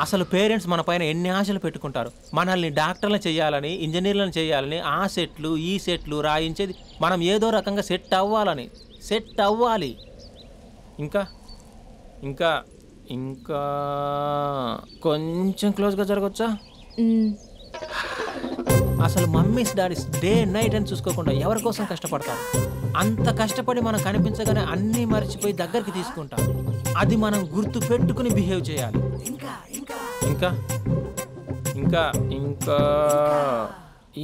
అసలు పేరెంట్స్ మన పైన ఎన్ని ఆశలు పెట్టుకుంటారు. మనల్ని డాక్టర్లను చేయాలని, ఇంజనీర్లను చేయాలని, ఆ సెట్లు ఈ సెట్లు రాయించేది మనం ఏదో రకంగా సెట్ అవ్వాలి. ఇంకా ఇంకా ఇంకా కొంచెం క్లోజ్గా జరగచ్చా? అసలు మమ్మీస్ డాడీస్ డే నైట్ అని చూసుకోకుండా ఎవరి కోసం కష్టపడతారు. అంత కష్టపడి మనం కనిపించగానే అన్నీ మర్చిపోయి దగ్గరికి తీసుకుంటాం. అది మనం గుర్తు పెట్టుకుని బిహేవ్ చేయాలి. ఇంకా ఇంకా ఇంకా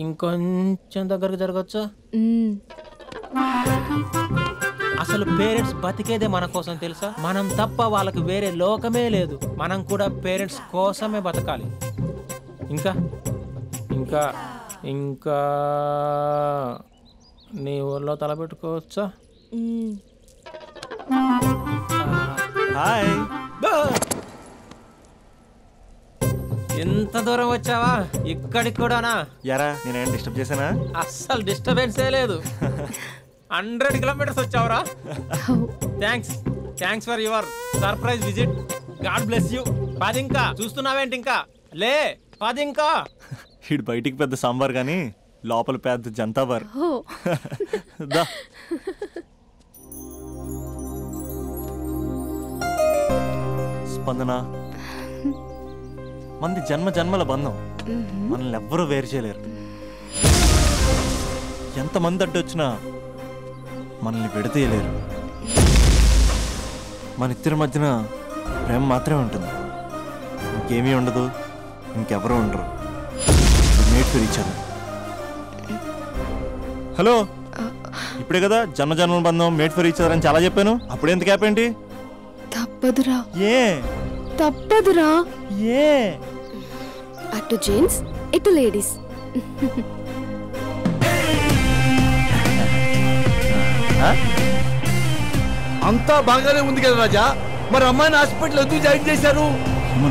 ఇంకొంచెం దగ్గరకు జరగచ్చా? అసలు పేరెంట్స్ బతికేదే మన కోసం తెలుసా? మనం తప్ప వాళ్ళకి వేరే లోకమే లేదు. మనం కూడా పేరెంట్స్ కోసమే బతకాలి. ఇంకా ఇంకా ఇంకా నీ ఊళ్ళో తలపెట్టుకోవచ్చా? హాయ్, ఎంత దూరం వచ్చావా? ఇక్కడికి కూడానా? యారా నేనేం డిస్టర్బ్ చేశానా? అస్సలు డిస్టర్బెన్సే లేదు. 100 కిలోమీటర్స్ వచ్చావురా. Thanks for your surprise visit. God bless you. 10 ఇంకా చూస్తున్నావేంటి? ఇంకా లే 10 ఇంకా. ఇటు బయటికి పెద్ద సాంబార్ కానీ లోపల పెద్ద జంతాబార్. స్పందన, మంది జన్మల బంధం. మనల్ని ఎవ్వరూ వేరు చేయలేరు. ఎంతమంది అడ్డొచ్చినా మనల్ని విడతీయలేరు. మన ఇద్దరి మధ్యన ప్రేమ మాత్రమే ఉంటుంది. ఇంకేమీ ఉండదు, ఇంకెవరూ ఉండరు. Made for each other. Hello, ఇప్పుడే కదా జన్మల బంధం, మేడ్ ఫర్ ఈచ్ అదర్ అని చాలా చెప్పాను. అప్పుడెంత గ్యాప్ ఏంటి? తప్పదురా. ఏ తప్పదురా? ఏ అటు జెంట్స్ ఇటు లేడీస్. అంతా బాగానే ఉంది కదా రాజా, మరి అమ్మాయిని హాస్పిటల్ ఎందుకు జాయిన్ చేశారు?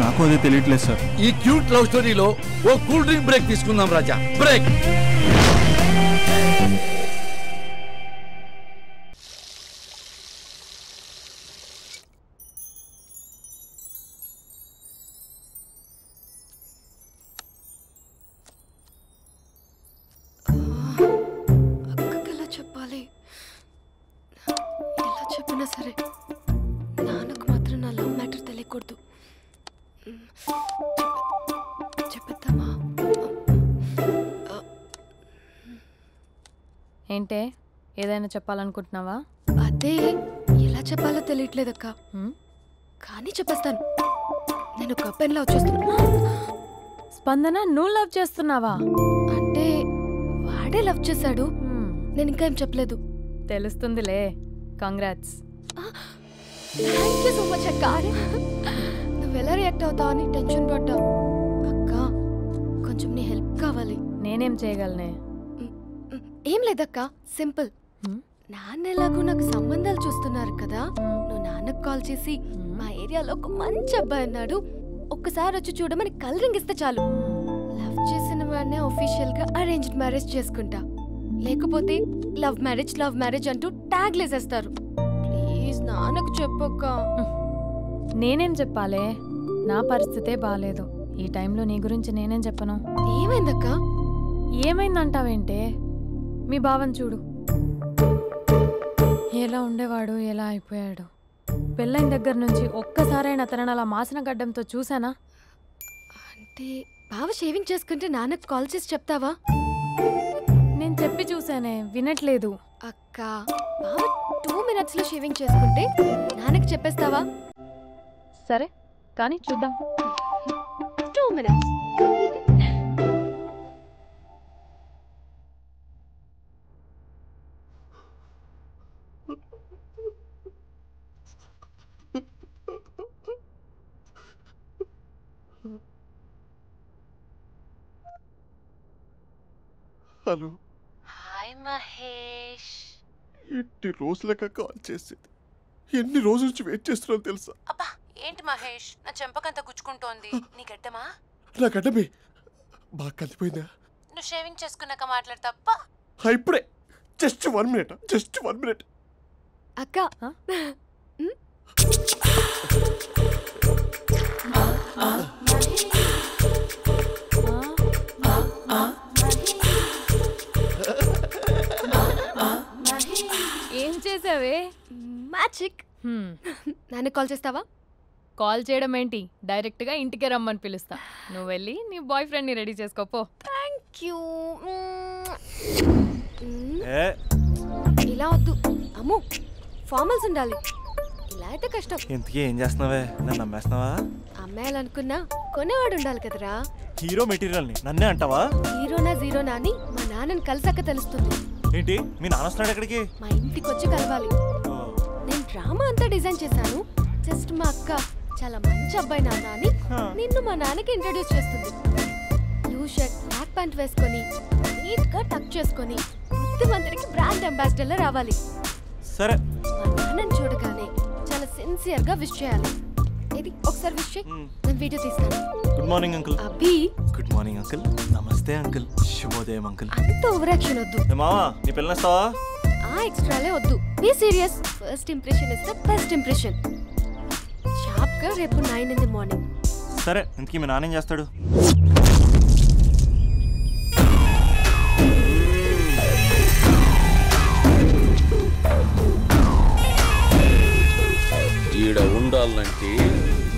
నాకు అదే తెలియట్లేదు సార్. ఈ క్యూట్ లవ్ స్టోరీలో ఓ కూల్ డ్రింక్ బ్రేక్ తీసుకుందాం రాజా. బ్రేక్. అక్కకి ఎలా చెప్పాలి? ఎలా చెప్పినా సరే నాన్నకు మాత్రం నా లవ్ మ్యాటర్ తెలియకూడదు. చెప్పేద్దామా? ఏంటే, ఏదైనా చెప్పాలనుకుంటున్నావా? అదే ఎలా చెప్పాలో తెలియట్లేదక్క. కానీ చెప్పేస్తాను. నేను ఒక అబ్బాయిని లవ్ చేస్తున్నా. స్పందన, నువ్వు లవ్ చేస్తున్నావా? అంటే వాడే లవ్ చేశాడు. నేను ఇంకా ఏం చెప్పలేదు. తెలుస్తుందిలే. Congrats. Thank you so much అక్క. నువ్వు ఎలా రియాక్ట్ అవుతావు అని టెన్షన్ పడ్డావు. అక్క, కొంచెం నీ హెల్ప్ కావాలి. నేనేం చేయగలనే? ఏం లేదక్క, సింపుల్. నాన్న ఎలాగో నాకు సంబంధాలు చూస్తున్నారు కదా, నువ్వు నాన్నకు కాల్ చేసి మా ఏరియాలో ఒక మంచి అబ్బాయి అన్నాడు, ఒక్కసారి వచ్చి చూడమని కలరింగ్ ఇస్తే చాలు. లవ్ చేసిన వాడినే ఒఫీషియల్ గా అరేంజ్డ్ మ్యారేజ్ చేసుకుంటా. లేకపోతే లవ్ మ్యారేజ్ అంటూ ట్యాగ్ లేసేస్తారు. ప్లీజ్ నాన్నకు చెప్పక్క. నేనేం చెప్పాలే? నా పరిస్థితే బాలేదు. ఈ టైంలో నీ గురించి నేనేం చెప్పను? ఏమైందక్క? ఏమైందంటావేంటే? మీ బావని చూడు, ఎలా ఉండేవాడు, ఎలా అయిపోయాడు. పెళ్ళైన దగ్గర నుంచి ఒక్కసారైనా తనని అలా మాసిన గడ్డంతో చూసానా? అంటే బావ షేవింగ్ చేసుకుంటే నాన్నకు కాల్ చేసి చెప్తావా? నేను చెప్పి చూసానే, వినట్లేదు. అక్క, బావ 2 minutes లో షేవింగ్ చేసుకుంటే నాన్నకి చెప్పేస్తావా? సరే కానీ చూద్దాం. 2 minutes. హలో. హాయ్ మహేష్. ఎన్ని రోజులక కాల్ చేసేది, ఎన్ని రోజుల నుంచి వెయిట్ చేస్తున్నావు తెలుసా? అబ్బా ఏంటి మహేష్, నా చెంపకంత గుచ్చుకుంటోంది. నీ గడ్డమా? నా గడ్డమే బాగా కలిపోయిందా? నువ్వు షేవింగ్ చేసుకున్నాక మాట్లాడతాప్పా. ఇప్పుడే జస్ట్ 1 minute. అక్క, మ్యాజిక్. నాన్న కాల్ చేస్తావా? కాల్ చేయడం ఏంటి, డైరెక్ట్గా ఇంటికే రమ్మని పిలుస్తా. నువ్వు వెళ్ళి నీ బాయ్ ఫ్రెండ్ని రెడీ చేసుకోపో. Thank you. ఏ ఇలా వద్దు అమ్ము, ఫార్మల్స్ ఉండాలి. ఇలా అయితే కష్టం. ఇంతకీ ఏం చేస్తున్నావే? నన్ను నమ్మేస్తున్నావా? అమ్మాయాలనుకున్నా కొనేవాడు ఉండాలి కదరా. హీరో మెటీరియల్ని నన్నే అంటావా? హీరోనా జీరోనా అని మా నాన్నని కలిసాక తెలుస్తుంది. ఏంటి మీ నాన్న వస్తున్నాడు ఎక్కడికి? మా ఇంటికి వచ్చి కలవాలి. నేను డ్రామా అంతా డిజైన్ చేశాను. జస్ట్ మా అక్క చాలా మంచి అబ్బాయి నాన్న అని నిన్ను మా నాన్నకి ఇంట్రడ్యూస్ చేస్తుంది. బ్లూ షర్ట్ బ్లాక్ ప్యాంట్ వేసుకొని నీట్ గా టక్ చేసుకొని బుద్ధిమంతుడికి బ్రాండ్ అంబాసిడర్ రావాలి. సరే. మా నాన్నని చూడగానే చాలా సిన్సియర్ గా విష్ చేయాలి. ఇది ఒకసారి విష్ చేయి, నేను వీడియో తీస్తాను. Good morning uncle. Abhi. Good morning uncle. నమస్తే అంకుల్. శుభోదయం అంకుల్. అంత ఓవర్ యాక్షన్ వద్దు. మావా నీ పిల్లనిస్తావా? ఆ ఎక్స్ట్రాలే వద్దు. Be serious. First impression is the best impression. Sharp గా రేపు 9 in the morning. సరే. ఇంతకీ మీ నాన్న ఏం చేస్తాడు? ఈడ ఉండాలంటే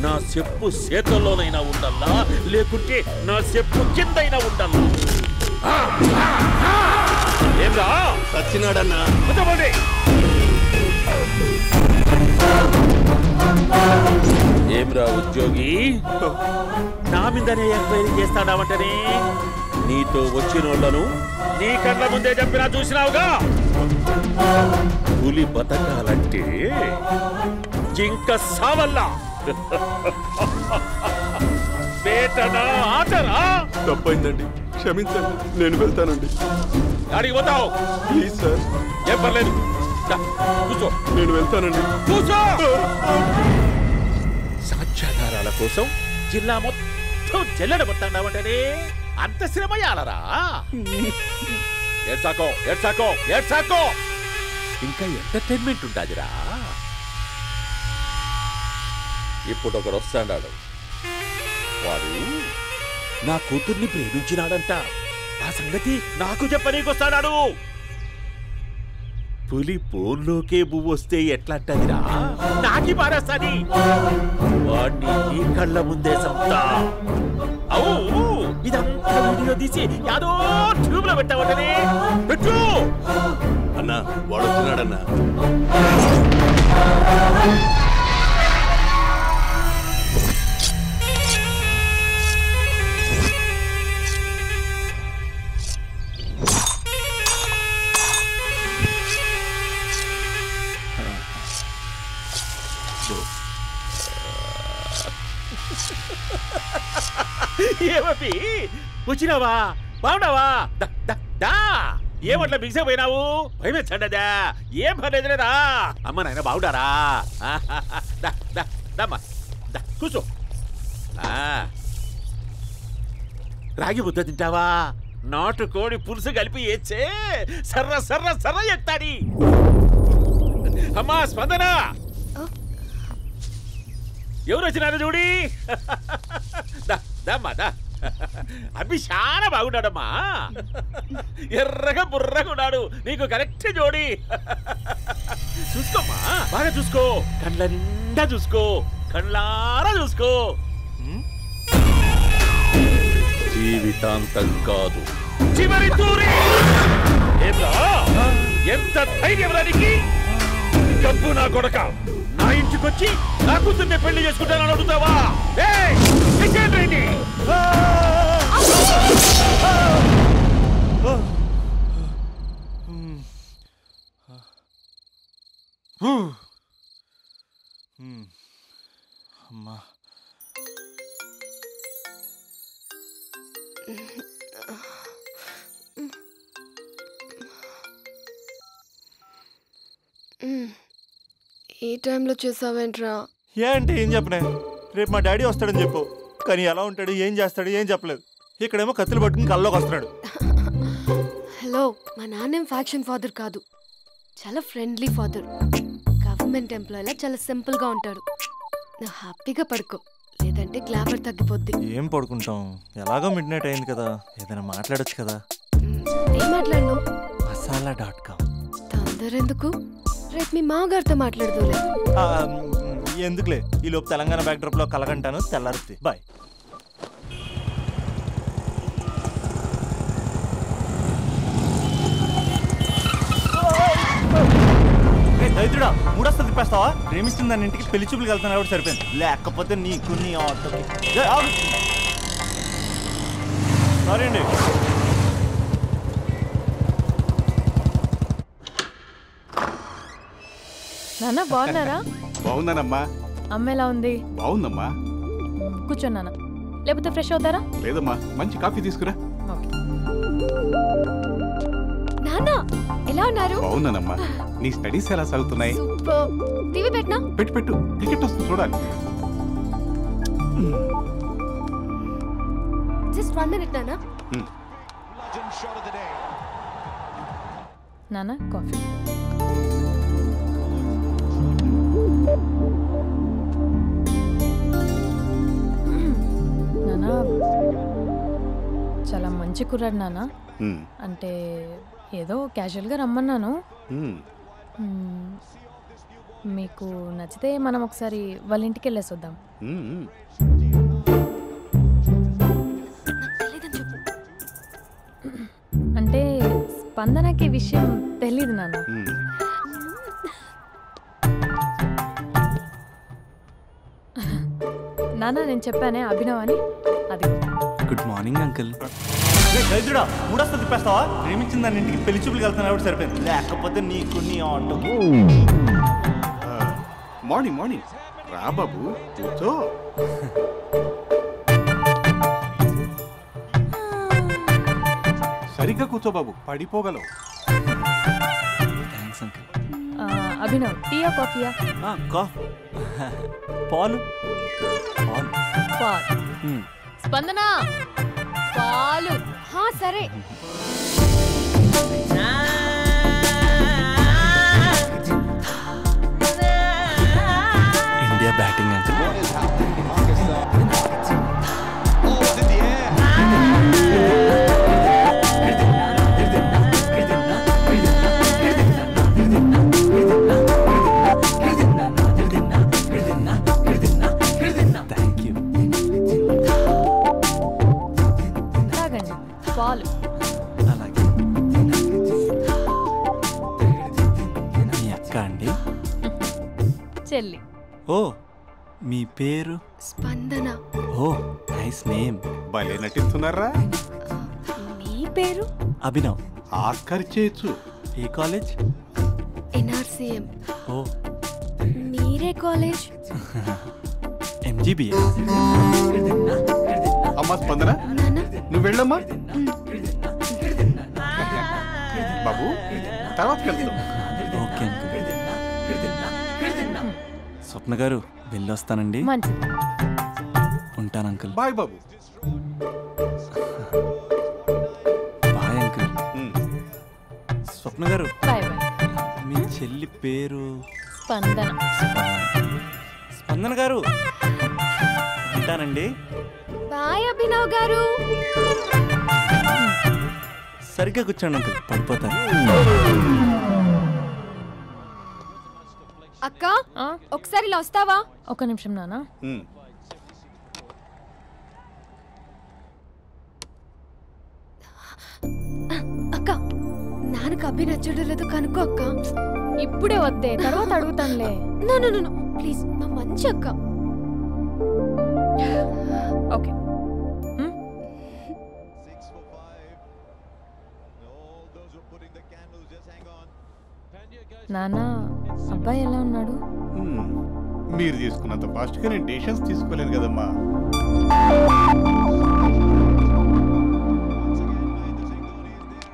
నా చెప్పు చేతల్లోనైనా ఉండాలా, లేకుంటే నా చెప్పు కిందైనా ఉండాలా. ఏమ్రా సచ్చినాడన్నా? ఏమ్రా ఉద్యోగి, నా మీదనే ఎంక్వైరీ చేస్తాడావంటనే? నీతో వచ్చిన వాళ్ళను నీ కళ్ళ ముందే చెప్పినా చూసినావుగా. పులి బతకాలంటే జింక సావల్లా. వేటనా ఆటరా? తప్పైందండి, క్షమించండి. నేను వెళ్తానండి. అడిగి పోతావు? Please sir. ఏం పర్లేదు, కూర్చో. నేను వెళ్తానండి. కూర్చో. సాక్ష్యాధారాల కోసం జిల్లా మొత్తం జల్లెడబట్టావంటనే అంత శ్రమయాలరా? ఏడ్సాకో ఏడ్సాకో ఏడ్సాకో. ఇంకా ఎంటర్టైన్మెంట్ ఉంటాదిరా. ఇప్పుడు ఒకడు వస్తాడాడు. వాడు నా కూతుర్ని ప్రేమించినాడంట. ఆ సంగతి నాకు చెప్పనీకొస్తాడాడు. పులి బోన్లోకే పువ్వు వస్తే ఎట్లాంటదిరా? నాకి పారేస్తాది. వాడిని నీ కళ్ళ ముందే సంతా. అవు ఇదంతా వీడియో తీసి యాదో ట్యూబ్ లో పెట్టావటనే. పెట్టు అన్నా, వాడు వచ్చినాడన్నా. ఏమీ వచ్చినావా? బాగున్నావా? ఏమట్లా బిగిసే పోయినావు? భయమేచ్చండదా? ఏం పర్లేదులేదా? అమ్మ నాయన బాగుండారా? కూర్చో. రాగి ముద్ద తింటావా? నాటు కోడి పులుసు కలిపి ఏచ్చే సర్ర సర్ర సర్ర ఎత్తాడి. అమ్మా స్పందన, ఎవరు వచ్చినారు చూడి. అభి చాలా బాగున్నాడమ్మా. ఎర్రగా బుర్రగా ఉన్నాడు. నీకు కరెక్ట్ జోడి. చూసుకోమ్మా, బాగా చూసుకో. కళ్ళ నిండా చూసుకో, కళ్ళారా చూసుకో. జీవితాంతం కాదు, చివరి తూరి. ఎంత ధైర్యం రానికి? డబ్బు నా కొడక నా ఇంటికొచ్చి నా కూతుర్ని పెళ్లి చేసుకుంటానని అడుగుతావా? అమ్మా, ఈ టైంలో చేసావేంట్రా? ఏంటి ఏం చెప్పనే? రేపు మా డాడీ వస్తాడని చెప్పు. కానీ ఎలా ఉంటాడు, ఏం చేస్తాడు, ఏం చెప్పలేదు. ఇక్కడేమో కత్తులు పట్టుకుని కల్లోకి వస్తున్నాడు. హలో, మా నాన్నేం ఫ్యాక్షన్ ఫాదర్ కాదు. చాలా ఫ్రెండ్లీ ఫాదర్. గవర్నమెంట్ ఎంప్లాయీలా చాలా సింపుల్గా ఉంటాడు. నువ్వు హ్యాపీగా పడుకో, లేదంటే గ్లామర్ తగ్గిపోద్ది. ఏం పడుకుంటాం? ఎలాగో మిడ్ నైట్ అయింది కదా, ఏదైనా మాట్లాడొచ్చు కదా. ఏం మాట్లాడను? masala.com. తొందర ఎందుకు? రేపు మీ మామగారితో మాట్లాడదులే. ఎందుకులే, ఈ లోపు తెలంగాణ బ్యాక్డ్రాప్లో కలగంటాను. తెల్లారుద్ది. బాయ్. దైత్రుడా, మూడొస్తా తిప్పేస్తావా? ప్రేమిస్తుంది దాని ఇంటికి పెళ్లి చూపులు వెళ్తాను కాబట్టి సరిపోయింది. లేకపోతే నీకు నీ ఆటోకి. సారీ అండి. నాన్న బాగున్నారా? బాగున్నానమ్మా. అమ్మ ఎలా ఉంది? బాగుందమ్మా. కూర్చోండి నాన్న, లేకపోతే ఫ్రెష్ అవుతారా? లేదమ్మా, మంచి కాఫీ తీసుకురా. నాన్న ఎలా ఉన్నారు? బాగున్నానమ్మా. నీ స్టడీస్ ఎలా సాగుతున్నాయి? సూపర్. టీవీ పెట్టనా? పెట్టు, క్రికెట్ వస్తుంది చూడాలి. జస్ట్ 1 minute నాన్న. నాన్న కాఫీ. నాన్న చాలా మంచి కుర్రాడు నాన్న. అంటే ఏదో క్యాజువల్గా రమ్మన్నాను. మీకు నచ్చితే మనం ఒకసారి వాళ్ళ ఇంటికి వెళ్ళేసి వద్దాం. అంటే స్పందనకి విషయం తెలీదు నాన్న. నాన్న నేను చెప్పానే అభినవ్ అని, అది. Good morning uncle. దైత్రుడా, మూడొస్తా తిప్పేస్తావా? ప్రేమించిన దాని ఇంటికి పెళ్లి చూపులు వెళ్తాను కాబట్టి సరిపోయింది. లేకపోతే నీకు నీ ఆటోకి. మార్నింగ్ రా బాబు, కూర్చో. సరిగ్గా కూర్చో బాబు, పడిపోగలవు. Thanks uncle. అభినవ్, టీయా కాఫీయా? పాలు. స్పందన పాలు. సరే. India batting uncle. పాలు. అలాగే. మీ అక్క అండి? చెల్లి. ఓ, మీ పేరు? స్పందన. ఓ, నైస్ నేమ్. భలే నటిస్తున్నారా? మీ పేరు? అభినవ్. ఆస్కార్ చేయొచ్చు. ఏ కాలేజ్? NRCM. ఓ, మీరే కాలేజ్? MGBA. అమ్మా స్పందన, నువ్వు వెళ్ళమ్మా. బాబు, తర్వాత వెళ్తాం. Okay uncle. స్వప్న గారు, వెళ్ళొస్తానండి. ఉంటాను అంకుల్. బాయ్ బాబు. Bye uncle. Swapna garu, bye bye. మీ చెల్లి పేరు? స్పందన. స్పందన గారు, ఉంటానండి. బాయ్ అభినవ్ గారు. సరిగ్గా కూర్చోండి అంకుల్, పడిపోతారు. అక్క, ఒకసారి ఇలా వస్తావా? ఒక నిమిషం నాన్న. అక్క, నాన్నకు అభి నచ్చడం లేదో కనుక్కో అక్క. ఇప్పుడే వద్దే, తర్వాత అడుగుతానులే. నో ప్లీజ్, మా మంచి అక్క. ఓకే. నాన్న, అబ్బాయి ఎలా ఉన్నాడు? మీరు తీసుకున్నంత ఫాస్ట్గా నేను డెసిషన్స్ తీసుకోలేను కదమ్మా.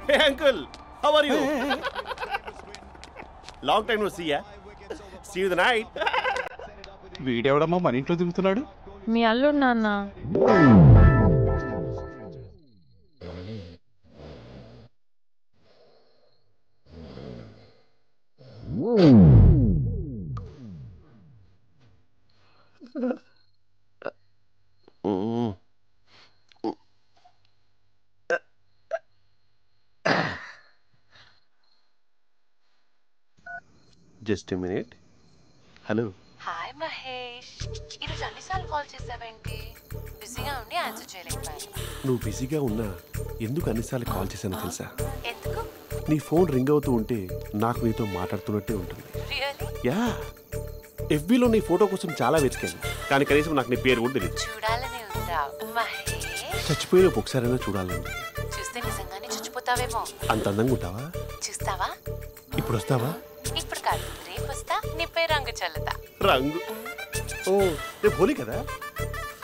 Hey uncle, how are you? Long time no see ya. See you the night. వీడెవడమ్మా మన ఇంట్లో తిరుగుతున్నాడు? మీ అల్లుడు నాన్న. Just a minute. Hello. Hi Mahesh, ఈరోజు అన్నిసార్లు కాల్ చేసావేంటి? బిజీగా ఉండి ఆన్సర్ చేయలేకపోయాను. నువ్వు బిజీగా ఉన్నా ఎందుకు అన్నిసార్లు కాల్ చేశానో తెలుసా? ఎందుకు? నీ ఫోన్ రింగ్ అవుతూ ఉంటే నాకు నీతో మాట్లాడుతున్నట్టే ఉంటుంది. రియల్లీ? యా, ఎఫ్బీలో నీ ఫోటో కోసం చాలా వెతికాను, కానీ కనీసం నాకు నీ పేరు కూడా తెలియదు. చూడాలని ఉందా మహేష్? చచ్చిపోయిన ఒకసారైనా చూడాలండి. చూస్తే నిజంగానే చచ్చిపోతావేమో. అంత అందంగా ఉంటావా? చూస్తావా? ఇప్పుడు వస్తావా? ఇప్పుడు కాదు, రేపు వస్తా, నీపై రంగు చల్లుతా. రంగు? ఓ, రేపు హోలీ కదా.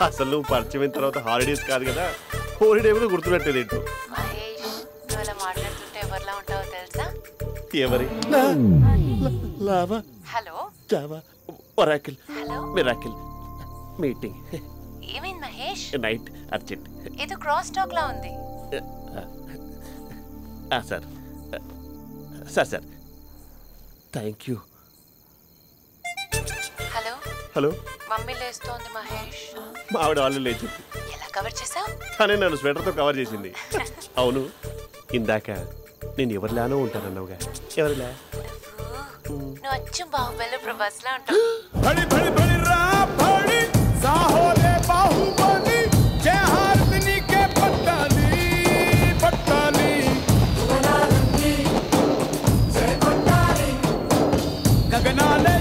అసలు నువ్వు పరిచయం అయిన తర్వాత హాలిడేస్ కాదు కదా, హోలిడే మీద గుర్తున్నట్టేది ఏంటో. మహేష్, నువ్వు అలా మాట్లాడుతుంటే ఎవరిలా ఉంటావో తెలుసా? ఎవరి? Lava, hello, Java, Oracle, hello, miracle, meeting, ఏమైంది మహేష్? Night, urgent. ఏదో క్రాస్ టాక్ లా ఉంది. Sir sir sir thank you. Hello hello, mummy లేస్తోంది మహేష్. మా ఆవిడ వాళ్ళు లేచి ఎలా కవర్ చేసావు? తనే నన్ను స్వెటర్తో కవర్ చేసింది. అవును, ఇందాక నేను ఎవరిలానో ఉంటానన్నావుగా, ఎవరిలా? నువ్వు అచ్చం బాహుబలి ప్రభాస్ లా ఉంటావు. గగనాలే